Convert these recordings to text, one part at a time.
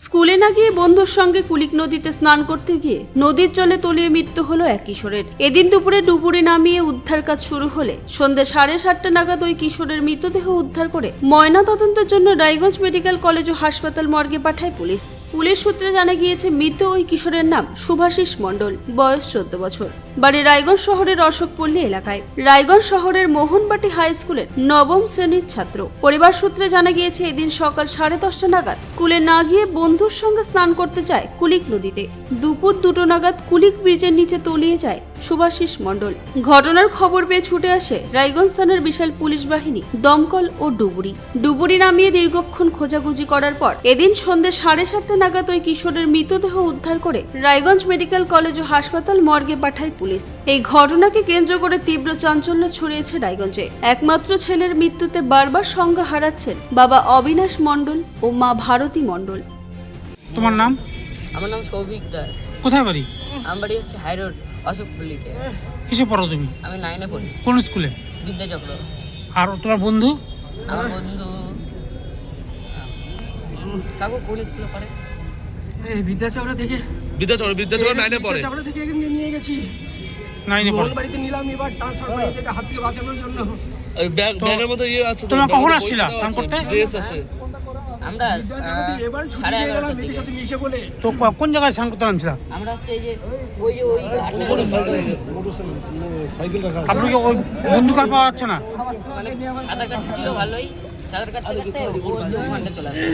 স্কুলে না গিয়ে বন্ধুর সঙ্গে কুলিক নদীতে স্নান করতে গিয়ে নদীর জলে তলিয়ে মৃত্যু হলো এক কিশোরের। এদিন দুপুরে ডুবুরি নামিয়ে উদ্ধার কাজ শুরু হলে সন্ধ্যে 7:30 নাগাদ ওই কিশোরের মৃতদেহ উদ্ধার করে ময়না তদন্তের জন্য রায়গঞ্জ মেডিকেল কলেজ ও হাসপাতাল মর্গে পাঠায় পুলিশ। পুলিশ সূত্রে জানা গিয়েছে মৃত ওই কিশোরের নাম শুভাশিস মণ্ডল, বয়স 14 বছর, বাড়ি রায়গঞ্জ শহরের অশোকপল্লী এলাকায়। রায়গঞ্জ শহরের মোহনবাটি হাই স্কুলের নবম শ্রেণীর ছাত্র। পরিবার সূত্রে জানা গিয়েছে এদিন সকাল 10:30 নাগাদ স্কুলে না গিয়ে বন্ধুর সঙ্গে স্নান করতে যায় কুলিক নদীতে। দুপুর 2টো নাগাদ কুলিক ব্রিজের নিচে তলিয়ে যায় শুভাশিস মণ্ডল। ঘটনার খবর পেয়ে ছুটে আসে রায়গঞ্জ থানার বিশাল পুলিশ বাহিনী, দমকল ও ডুবুরি নামিয়ে দীর্ঘক্ষণ খোঁজাখুঁজি করার পর এদিন সন্ধ্যে 7:30 নাগাদ ওই কিশোরের মৃতদেহ উদ্ধার করে রায়গঞ্জ মেডিকেল কলেজ ও হাসপাতাল মর্গে পাঠায় পুলিশ। এই ঘটনাকে কেন্দ্র করে তীব্র চাঞ্চল্য ছড়িয়েছে রায়গঞ্জে। একমাত্র ছেলের মৃত্যুতে বারবার সংজ্ঞা হারাচ্ছেন বাবা অবিনাশ মণ্ডল ও মা ভারতী মণ্ডল। তোমার নাম? আমার নাম সৌভিক দাস। কোথায় বাড়ি? আমার বাড়ি হচ্ছে হাই রোড অশোকপল্লীতে। কিসে পড়ো তুমি? আমি 9-এ পড়ি। কোন স্কুলে? বিদ্যাচক্র। আর তোমার বন্ধু? আমার বন্ধু কাকু কোন স্কুলে পড়ে? এই বিদ্যাচক্র থেকে বিদ্যাচক্র 9-এ পড়ে। বিদ্যাচক্র থেকে এখানে নিয়ে গেছি। 9-এ পড়ো। বাড়িতে নিলাম, এবার ট্রান্সফার করে এদেরকে হাত থেকে বাঁচানোর জন্য। ওই ব্যাগের মধ্যে ইয়ে আছে। তোমরা কখন আসছিলা স্নান করতে? ড্রেস আছে। আমরা বিদ্যাচক্র থেকে এবার ছুটি সাড়ে নিয়ে গেলাম 11টা এদের থেকে। সাথে মিশে বলে। তো কোন জায়গায় স্নান করতে নামছিলা? আমরা হচ্ছে এই যে ওই আপনি কি ওই বন্ধু কার পাওয়া যাচ্ছে না? মানে সাঁতার কাটতে ছিল ভালোই, সাঁতার কাটতে কাটতে ওখানটা চলে আসে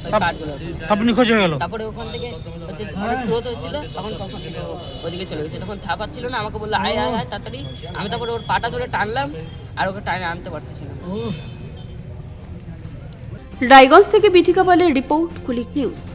ওই কাঠগুলো। তারপর নিখোঁজ হয়ে গেল। তারপরে ওখান থেকে হচ্ছে অনেক স্রোত হচ্ছিল, তখন ওদিকে চলে গেছে। তখন থাপাচ্ছিল না, আমাকে বললো আয় আয় আয় তাড়াতাড়ি। আমি তারপরে ওর পাটা ধরে টানলাম আর ওকে টানে আনতে পারতেছি না। রায়গঞ্জ থেকে বিথিকা পালের রিপোর্ট, কুলিক নিউজ।